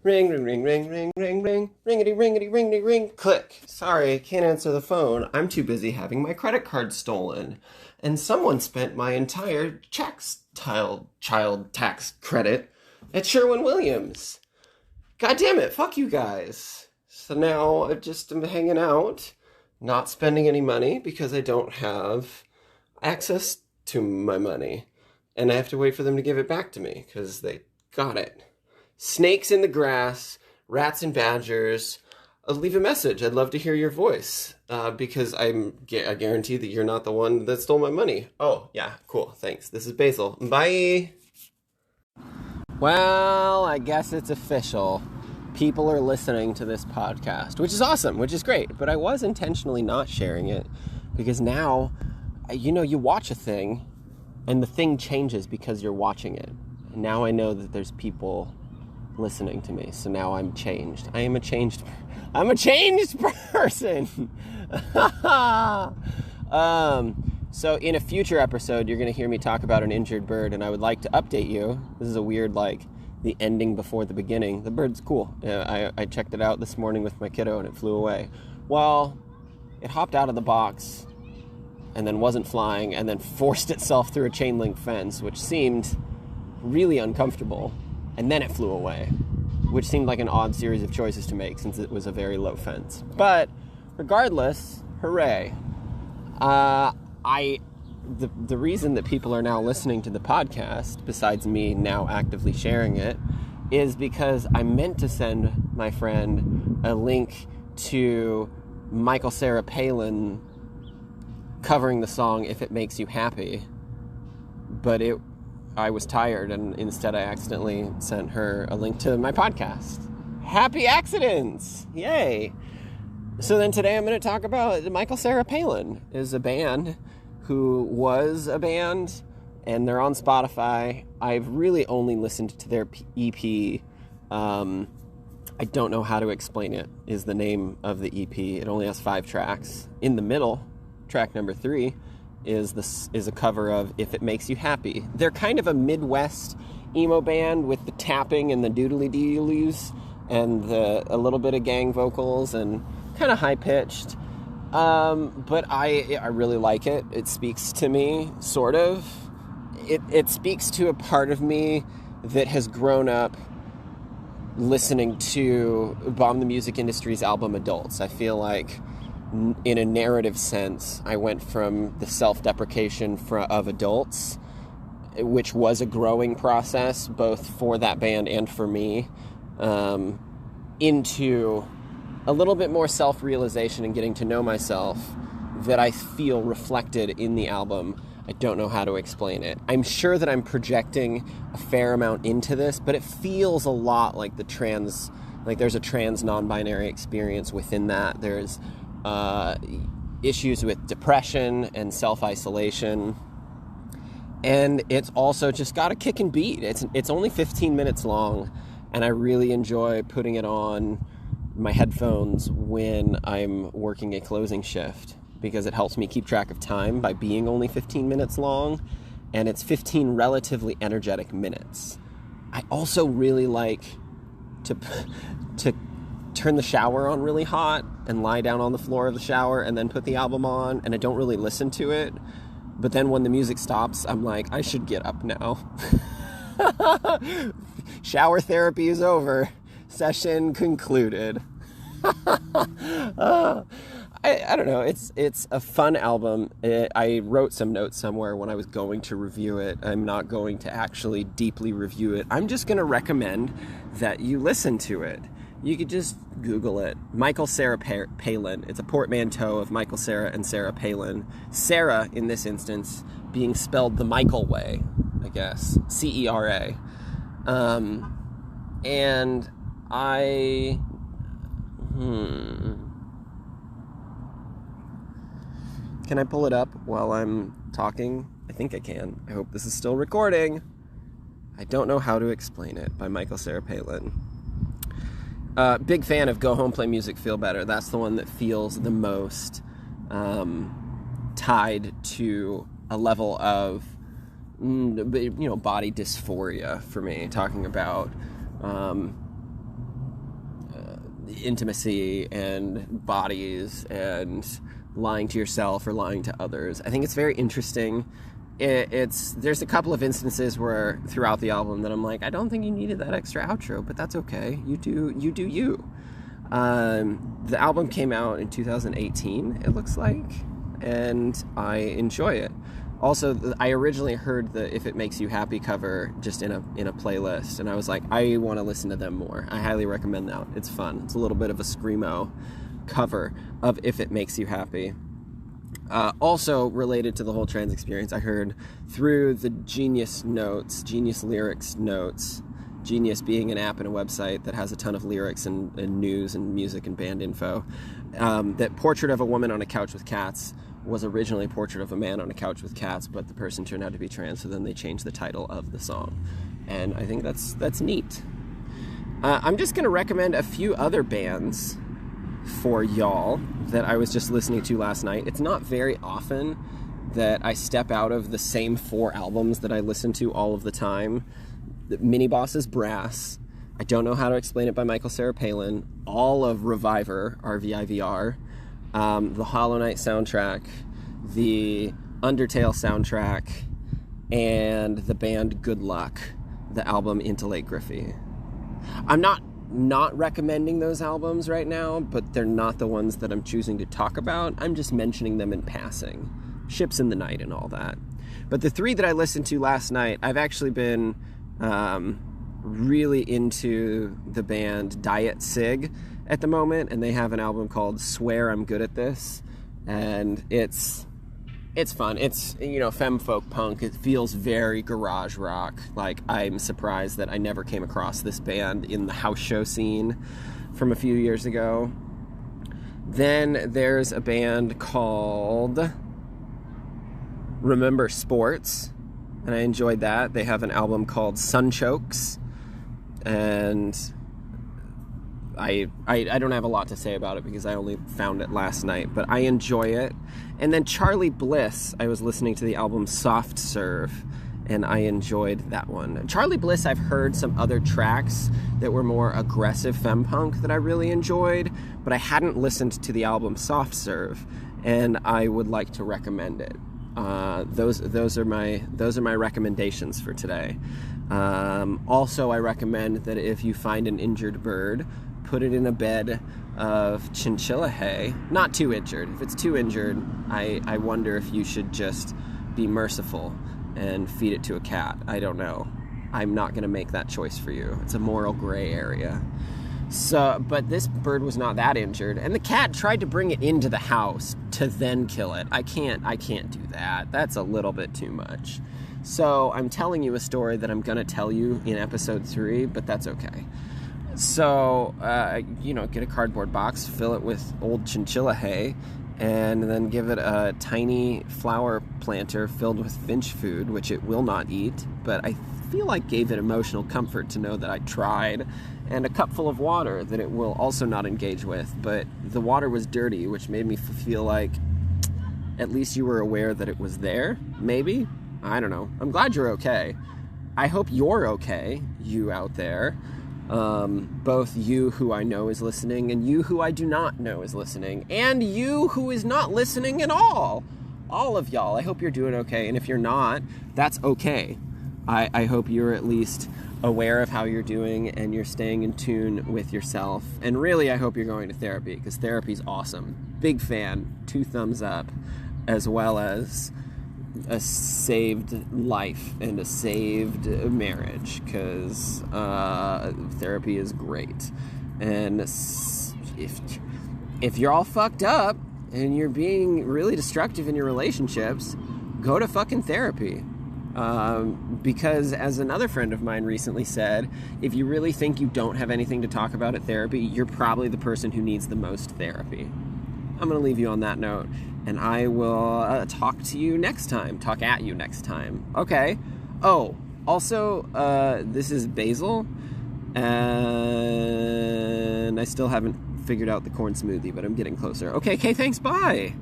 Ring, ring, ring, ring, ring, ring, ring, ringity, ringity, ringity, ring, click. Sorry, can't answer the phone. I'm too busy having my credit card stolen. And someone spent my entire child tax credit at Sherwin-Williams. God damn it, fuck you guys. So now I just am hanging out, not spending any money because I don't have access to my money. And I have to wait for them to give it back to me because they got it. Snakes in the grass, rats and badgers. Leave a message. I'd love to hear your voice because I guarantee that you're not the one that stole my money. Oh, yeah, cool. Thanks. This is Basil. Bye. Well, I guess it's official. People are listening to this podcast, which is awesome, which is great. But I was intentionally not sharing it because now, you watch a thing and the thing changes because you're watching it. And now I know that there's people listening to me, so now I'm changed. I'm a changed person. So in a future episode, you're going to hear me talk about an injured bird, and I would like to update you. This is a weird, the ending before the beginning. The bird's cool. I checked it out this morning with my kiddo, and it flew away. Well, it hopped out of the box and then wasn't flying and then forced itself through a chain link fence, which seemed really uncomfortable. And then it flew away, which seemed like an odd series of choices to make since it was a very low fence. But regardless, hooray. The reason that people are now listening to the podcast, besides me now actively sharing it, is because I meant to send my friend a link to Michael Sarah Palin covering the song If It Makes You Happy, but I was tired, and instead I accidentally sent her a link to my podcast. Happy accidents! Yay! So then today I'm going to talk about Michael Sarah Palin is a band who was a band, and they're on Spotify. I've really only listened to their EP. I don't know how to explain it, is the name of the EP. It only has 5 tracks. In the middle, track number 3, is a cover of If It Makes You Happy. They're kind of a Midwest emo band with the tapping and the doodly-doodlies and a little bit of gang vocals and kind of high-pitched. But I really like it. It speaks to me, sort of. It speaks to a part of me that has grown up listening to Bomb the Music Industry's album Adults. I feel like in a narrative sense, I went from the self-deprecation of Adults, which was a growing process, both for that band and for me, into a little bit more self-realization and getting to know myself that I feel reflected in the album. I don't know how to explain it. I'm sure that I'm projecting a fair amount into this, but it feels a lot like there's a trans non-binary experience within that. There's issues with depression and self-isolation, and it's also just got a kick and beat. It's only 15 minutes long, and I really enjoy putting it on my headphones when I'm working a closing shift because it helps me keep track of time by being only 15 minutes long, and it's 15 relatively energetic minutes. I also really like to turn the shower on really hot and lie down on the floor of the shower and then put the album on, and I don't really listen to it. But then when the music stops, I'm like, I should get up now. Shower therapy is over. Session concluded. I don't know. It's a fun album. I wrote some notes somewhere when I was going to review it. I'm not going to actually deeply review it. I'm just going to recommend that you listen to it. You could just Google it. Michael Sarah Palin. It's a portmanteau of Michael Sarah and Sarah Palin. Sarah, in this instance, being spelled the Michael way, I guess. C-E-R-A. And I... Can I pull it up while I'm talking? I think I can. I hope this is still recording. I Don't Know How to Explain It by Michael Sarah Palin. Big fan of Go Home, Play Music, Feel Better. That's the one that feels the most tied to a level of, body dysphoria for me. Talking about intimacy and bodies and lying to yourself or lying to others. I think it's very interesting. There's a couple of instances where throughout the album that I'm like, I don't think you needed that extra outro, but that's okay. You do you. The album came out in 2018, it looks like, and I enjoy it. Also, I originally heard the If It Makes You Happy cover just in a playlist, and I was like, I want to listen to them more. I highly recommend that. It's fun. It's a little bit of a screamo cover of If It Makes You Happy. Also related to the whole trans experience, I heard through the Genius Lyrics notes, Genius being an app and a website that has a ton of lyrics and news and music and band info, that Portrait of a Woman on a Couch with Cats was originally Portrait of a Man on a Couch with Cats, but the person turned out to be trans, so then they changed the title of the song. And I think that's neat. I'm just going to recommend a few other bands for y'all that I was just listening to last night. It's not very often that I step out of the same 4 albums that I listen to all of the time. The Mini Boss's Brass, I Don't Know How to Explain It by Michael Cera Palin, all of Reviver, RVIVR, the Hollow Knight soundtrack, the Undertale soundtrack, and the band Good Luck, the album Into Lake Griffey. I'm not recommending those albums right now, but they're not the ones that I'm choosing to talk about. I'm just mentioning them in passing. Ships in the Night and all that. But the 3 that I listened to last night, I've actually been really into the band Diet Sig at the moment, and they have an album called Swear I'm Good at This, and it's fun. It's, femme folk punk. It feels very garage rock. Like, I'm surprised that I never came across this band in the house show scene from a few years ago. Then there's a band called Remember Sports, and I enjoyed that. They have an album called Sunchokes, and I don't have a lot to say about it because I only found it last night, but I enjoy it. And then Charlie Bliss, I was listening to the album Soft Serve, and I enjoyed that one. Charlie Bliss, I've heard some other tracks that were more aggressive femme punk that I really enjoyed, but I hadn't listened to the album Soft Serve, and I would like to recommend it. Those are my recommendations for today. Also, I recommend that if you find an injured bird, put it in a bed of chinchilla hay. Not too injured. If it's too injured, I wonder if you should just be merciful and feed it to a cat. I don't know. I'm not going to make that choice for you. It's a moral gray area. So, but this bird was not that injured, and the cat tried to bring it into the house to then kill it. I can't do that. That's a little bit too much. So I'm telling you a story that I'm going to tell you in episode 3, but that's okay. So, get a cardboard box, fill it with old chinchilla hay, and then give it a tiny flower planter filled with finch food, which it will not eat, but I feel like gave it emotional comfort to know that I tried, and a cup full of water that it will also not engage with, but the water was dirty, which made me feel like at least you were aware that it was there, maybe? I don't know. I'm glad you're okay. I hope you're okay, you out there. Both you who I know is listening and you who I do not know is listening, and you who is not listening at all. All of y'all, I hope you're doing okay, and if you're not, that's okay. I hope you're at least aware of how you're doing and you're staying in tune with yourself. And really, I hope you're going to therapy, because therapy's awesome. Big fan, 2 thumbs up, as well as a saved life and a saved marriage, because therapy is great. And if you're all fucked up and you're being really destructive in your relationships, go to fucking therapy. Because as another friend of mine recently said, if you really think you don't have anything to talk about at therapy, you're probably the person who needs the most therapy. I'm going to leave you on that note, and I will talk at you next time. Okay. Oh, also, this is basil, and I still haven't figured out the corn smoothie, but I'm getting closer. Okay, thanks, bye!